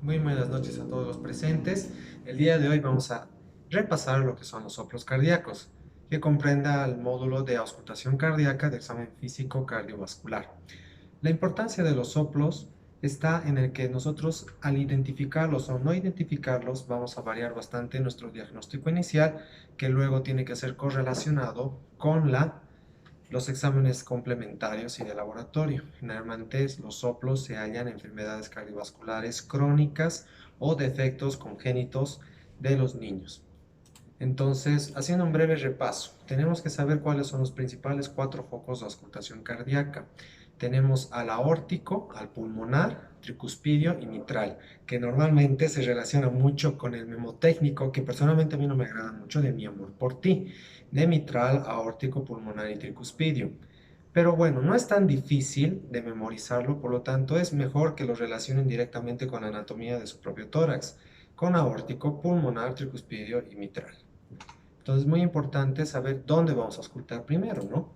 Muy buenas noches a todos los presentes. El día de hoy vamos a repasar lo que son los soplos cardíacos, que comprenda el módulo de auscultación cardíaca de examen físico cardiovascular. La importancia de los soplos está en el que nosotros al identificarlos o no identificarlos vamos a variar bastante nuestro diagnóstico inicial, que luego tiene que ser correlacionado con los exámenes complementarios y de laboratorio. Generalmente los soplos se hallan en enfermedades cardiovasculares crónicas o defectos congénitos de los niños. Entonces, haciendo un breve repaso, tenemos que saber cuáles son los principales cuatro focos de auscultación cardíaca. Tenemos al aórtico, al pulmonar, tricuspidio y mitral, que normalmente se relaciona mucho con el memotécnico, que personalmente a mí no me agrada mucho, de mi amor por ti, de mitral, aórtico, pulmonar y tricuspidio. Pero bueno, no es tan difícil de memorizarlo, por lo tanto es mejor que lo relacionen directamente con la anatomía de su propio tórax, con aórtico, pulmonar, tricuspidio y mitral. Entonces es muy importante saber dónde vamos a auscultar primero, ¿no?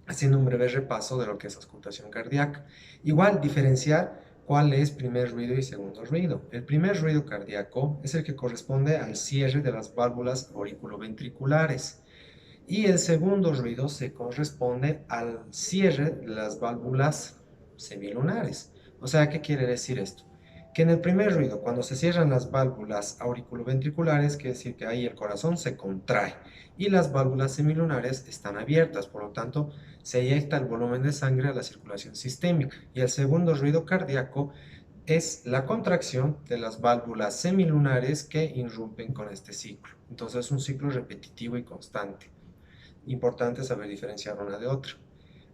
Haciendo un breve repaso de lo que es auscultación cardíaca. Igual, diferenciar cuál es primer ruido y segundo ruido. El primer ruido cardíaco es el que corresponde al cierre de las válvulas auriculoventriculares y el segundo ruido se corresponde al cierre de las válvulas semilunares. O sea, ¿qué quiere decir esto? Que en el primer ruido, cuando se cierran las válvulas auriculoventriculares, quiere decir que ahí el corazón se contrae y las válvulas semilunares están abiertas, por lo tanto se eyecta el volumen de sangre a la circulación sistémica. Y el segundo ruido cardíaco es la contracción de las válvulas semilunares que irrumpen con este ciclo. Entonces es un ciclo repetitivo y constante. Importante saber diferenciar una de otra.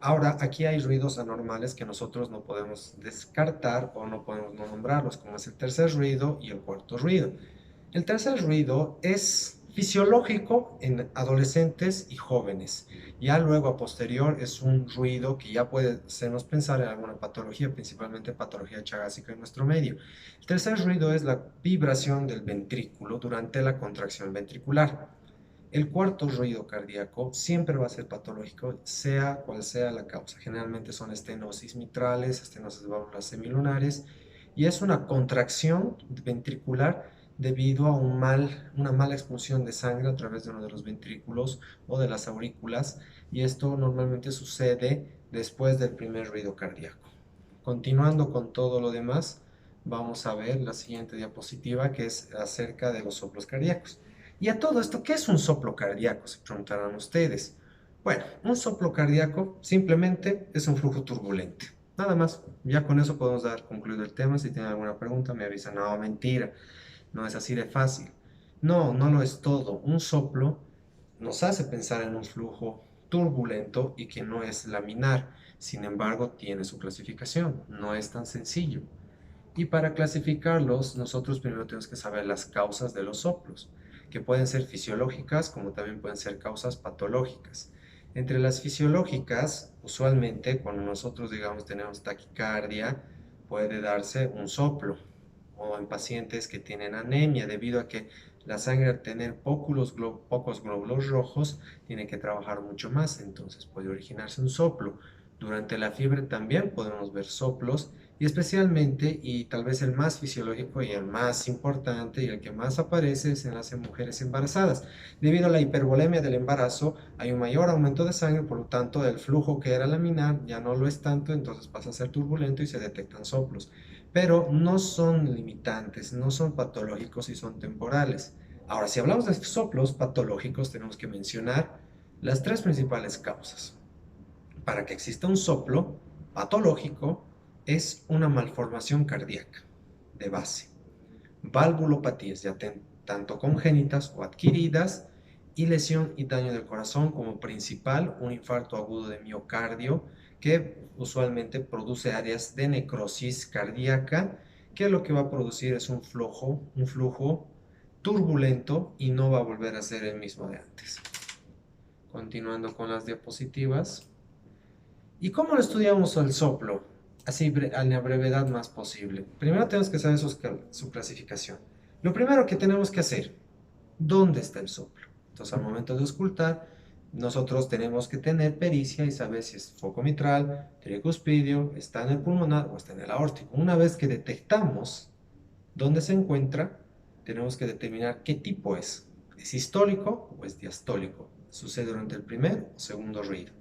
Ahora, aquí hay ruidos anormales que nosotros no podemos descartar o no podemos no nombrarlos, como es el tercer ruido y el cuarto ruido. El tercer ruido es fisiológico en adolescentes y jóvenes. Ya luego a posterior es un ruido que ya puede hacernos pensar en alguna patología, principalmente patología chagásica en nuestro medio. El tercer ruido es la vibración del ventrículo durante la contracción ventricular. El cuarto ruido cardíaco siempre va a ser patológico, sea cual sea la causa. Generalmente son estenosis mitrales, estenosis de válvulas semilunares, y es una contracción ventricular debido a una mala expulsión de sangre a través de uno de los ventrículos o de las aurículas, y esto normalmente sucede después del primer ruido cardíaco. Continuando con todo lo demás, vamos a ver la siguiente diapositiva, que es acerca de los soplos cardíacos. Y a todo esto, ¿qué es un soplo cardíaco? Se preguntarán ustedes. Bueno, un soplo cardíaco simplemente es un flujo turbulente. Nada más, ya con eso podemos dar concluido el tema. Si tienen alguna pregunta, me avisan. No, mentira, no es así de fácil. No, no lo es todo. Un soplo nos hace pensar en un flujo turbulento y que no es laminar. Sin embargo, tiene su clasificación. No es tan sencillo. Y para clasificarlos, nosotros primero tenemos que saber las causas de los soplos, que pueden ser fisiológicas como también pueden ser causas patológicas. Entre las fisiológicas, usualmente cuando nosotros, digamos, tenemos taquicardia, puede darse un soplo, o en pacientes que tienen anemia, debido a que la sangre al tener pocos glóbulos rojos tiene que trabajar mucho más, entonces puede originarse un soplo. Durante la fiebre también podemos ver soplos y especialmente, y tal vez el más fisiológico y el más importante y el que más aparece es en las mujeres embarazadas. Debido a la hipervolemia del embarazo, hay un mayor aumento de sangre, por lo tanto, el flujo que era laminar ya no lo es tanto, entonces pasa a ser turbulento y se detectan soplos. Pero no son limitantes, no son patológicos y son temporales. Ahora, si hablamos de soplos patológicos, tenemos que mencionar las tres principales causas. Para que exista un soplo patológico, es una malformación cardíaca de base, valvulopatías ya tanto congénitas o adquiridas, y lesión y daño del corazón como principal, un infarto agudo de miocardio que usualmente produce áreas de necrosis cardíaca, que lo que va a producir es un flujo turbulento y no va a volver a ser el mismo de antes. Continuando con las diapositivas. ¿Y cómo lo estudiamos el soplo? Así a la brevedad más posible. Primero tenemos que saber su clasificación. Lo primero que tenemos que hacer, ¿dónde está el soplo? Entonces, al momento de auscultar, nosotros tenemos que tener pericia y saber si es foco mitral, tricuspidio, está en el pulmonar o está en el aórtico. Una vez que detectamos ¿Dónde se encuentra? Tenemos que determinar qué tipo es. ¿Es sistólico o es diastólico? Sucede durante el primer o segundo ruido.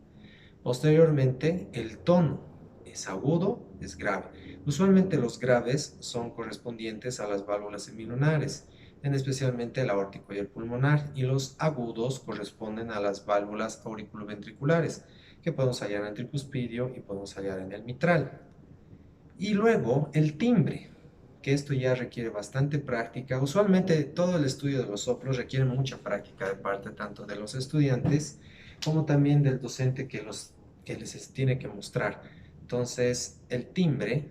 Posteriormente, el tono es agudo, es grave. Usualmente los graves son correspondientes a las válvulas semilunares, en especialmente el aórtico y el pulmonar, y los agudos corresponden a las válvulas auriculoventriculares, que podemos hallar en el tricuspidio y podemos hallar en el mitral. Y luego el timbre, que esto ya requiere bastante práctica. Usualmente todo el estudio de los soplos requiere mucha práctica de parte tanto de los estudiantes como también del docente que les tiene que mostrar. Entonces, el timbre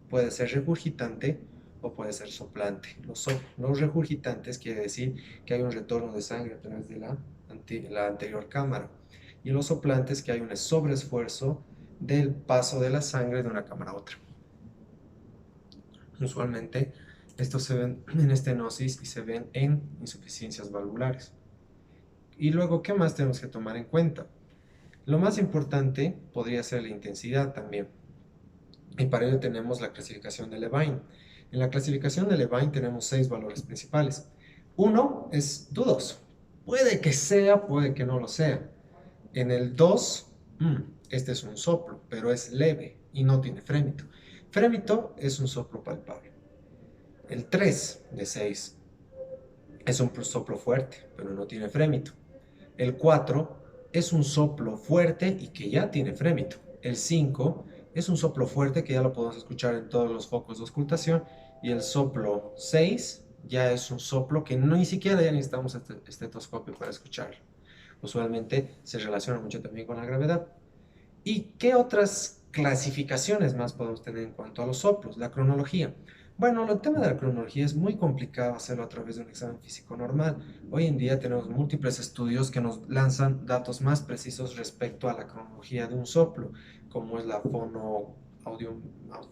puede ser regurgitante o puede ser soplante. Los regurgitantes quiere decir que hay un retorno de sangre a través de la anterior cámara. Y los soplantes que hay un sobreesfuerzo del paso de la sangre de una cámara a otra. Usualmente estos se ven en estenosis y se ven en insuficiencias valvulares. Y luego, ¿qué más tenemos que tomar en cuenta? Lo más importante podría ser la intensidad también. Y para ello tenemos la clasificación de Levine. En la clasificación de Levine tenemos 6 valores principales. Uno es dudoso. Puede que sea, puede que no lo sea. En el 2, este es un soplo, pero es leve y no tiene frémito. Frémito es un soplo palpable. El 3 de 6 es un soplo fuerte, pero no tiene frémito. El 4 es un soplo fuerte y que ya tiene frémito. El 5 es un soplo fuerte que ya lo podemos escuchar en todos los focos de auscultación. Y el soplo 6 ya es un soplo que ni siquiera ya necesitamos estetoscopio para escucharlo. Usualmente se relaciona mucho también con la gravedad. ¿Y qué otras clasificaciones más podemos tener en cuanto a los soplos? La cronología. Bueno, el tema de la cronología es muy complicado hacerlo a través de un examen físico normal. Hoy en día tenemos múltiples estudios que nos lanzan datos más precisos respecto a la cronología de un soplo, como es la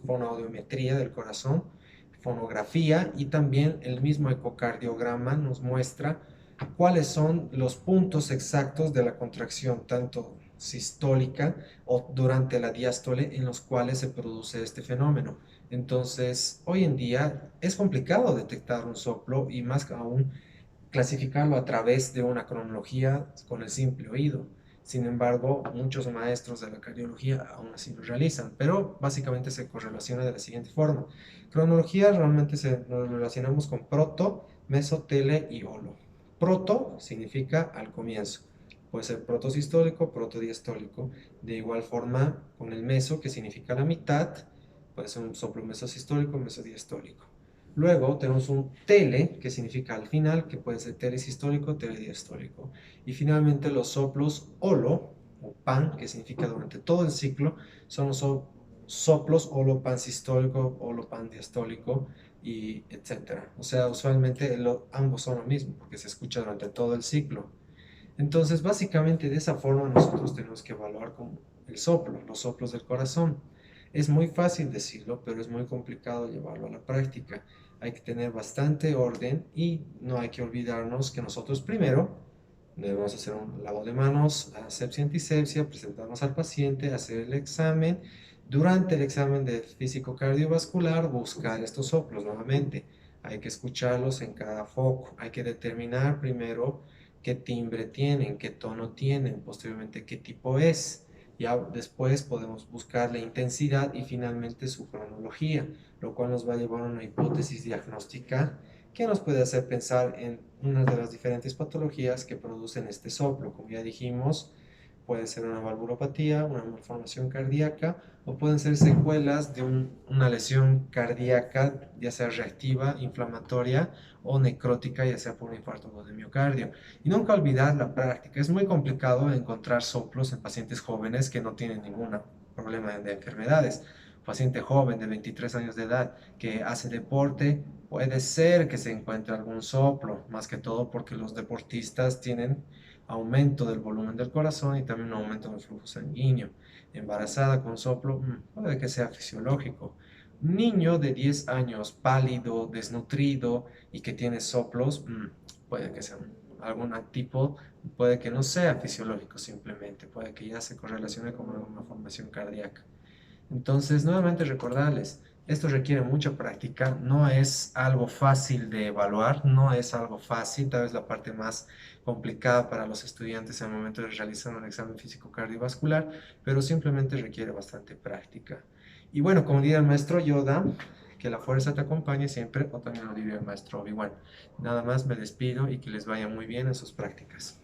fonoaudiometría del corazón, fonografía, y también el mismo ecocardiograma nos muestra cuáles son los puntos exactos de la contracción, tanto sistólica o durante la diástole, en los cuales se produce este fenómeno. Entonces, hoy en día es complicado detectar un soplo y más aún clasificarlo a través de una cronología con el simple oído. Sin embargo, muchos maestros de la cardiología aún así lo realizan, pero básicamente se correlaciona de la siguiente forma. Cronología realmente nos relacionamos con proto, meso, tele y holo. Proto significa al comienzo. Puede ser protosistólico, protodiastólico. De igual forma, con el meso, que significa la mitad, puede ser un soplo mesosistólico, mesodiastólico. Luego tenemos un tele, que significa al final, que puede ser telesistólico, telediastólico. Y finalmente los soplos holo, o pan, que significa durante todo el ciclo, son los soplos holo pan sistólico, holo pan diastólico, y etcétera. O sea, usualmente ambos son lo mismo, porque se escucha durante todo el ciclo. Entonces, básicamente de esa forma nosotros tenemos que evaluar como el soplo, los soplos del corazón. Es muy fácil decirlo, pero es muy complicado llevarlo a la práctica. Hay que tener bastante orden y no hay que olvidarnos que nosotros primero debemos hacer un lavado de manos, asepsia, antisepsia, presentarnos al paciente, hacer el examen. Durante el examen de físico cardiovascular, buscar estos soplos nuevamente. Hay que escucharlos en cada foco. Hay que determinar primero qué timbre tienen, qué tono tienen, posteriormente qué tipo es. Ya después podemos buscar la intensidad y finalmente su cronología, lo cual nos va a llevar a una hipótesis diagnóstica que nos puede hacer pensar en una de las diferentes patologías que producen este soplo. Como ya dijimos, puede ser una valvulopatía, una malformación cardíaca o pueden ser secuelas de una lesión cardíaca, ya sea reactiva, inflamatoria o necrótica, ya sea por un infarto de miocardio. Y nunca olvidar la práctica. Es muy complicado encontrar soplos en pacientes jóvenes que no tienen ningún problema de enfermedades. Un paciente joven de 23 años de edad que hace deporte, puede ser que se encuentre algún soplo, más que todo porque los deportistas tienen aumento del volumen del corazón y también un aumento del flujo sanguíneo. Embarazada con soplo, puede que sea fisiológico. Un niño de 10 años pálido, desnutrido y que tiene soplos, puede que sea algún tipo, puede que no sea fisiológico simplemente, puede que ya se correlacione con alguna formación cardíaca. Entonces, nuevamente recordarles, Esto requiere mucha práctica, no es algo fácil de evaluar, no es algo fácil, tal vez la parte más complicada para los estudiantes en el momento de realizar un examen físico cardiovascular, pero simplemente requiere bastante práctica. Y bueno, como diría el maestro Yoda, que la fuerza te acompañe siempre, o también lo diría el maestro Obi-Wan. Nada más me despido y que les vaya muy bien en sus prácticas.